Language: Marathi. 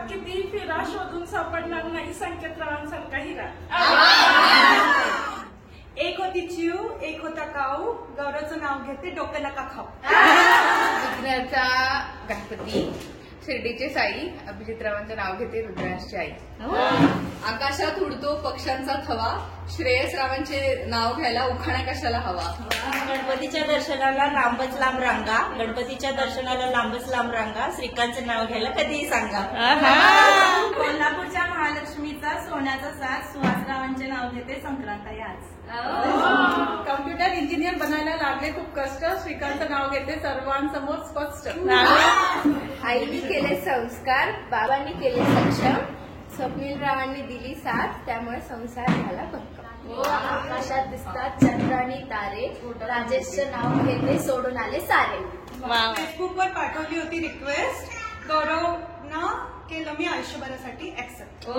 किती फिरा शोधून सापडणार नाही संकेतरावांसारखा हिरा. एक होती चिऊ, एक होता काऊ, गौरवचं नाव घेते डोकं नका खाऊ. विघ्नाचा गणपती, शिर्डीचे साई, अभिजितरावांचं नाव घेते रुद्रांची आई. आकाशात उडतो पक्ष्यांचा थवा, श्रेयसरावांचे नाव घ्यायला उखाणा कशाला हवा. गणपतीच्या दर्शनाला लांबच लांब रांगा, गणपतीच्या दर्शनाला लांबच लांब रांगा, श्रीकांतचं नाव घ्यायला कधीही सांगा. कोल्हापूरच्या महालक्ष्मीचा सोन्याचा साज, सुहासरावांचे नाव घेते संक्रांत आज. कम्प्युटर इंजिनियर बनायला लागले खूप कष्ट, श्रीकांतचं नाव घेते सर्वांसमोर स्पष्ट. आईने केले संस्कार, बाबांनी केले सक्षम, स्वप्नीलरावांनी दिली साथ, त्यामुळे संसार झाला भक्कम. आकाशात दिसतात चंद्र आणि तारे, राजेशचे नाव घेते सोडून आले सारे. फेसबुकवर पाठवली होती रिक्वेस्ट, गौरवनं केलं मी आयुष्यभरासाठी ऍक्सेप्ट.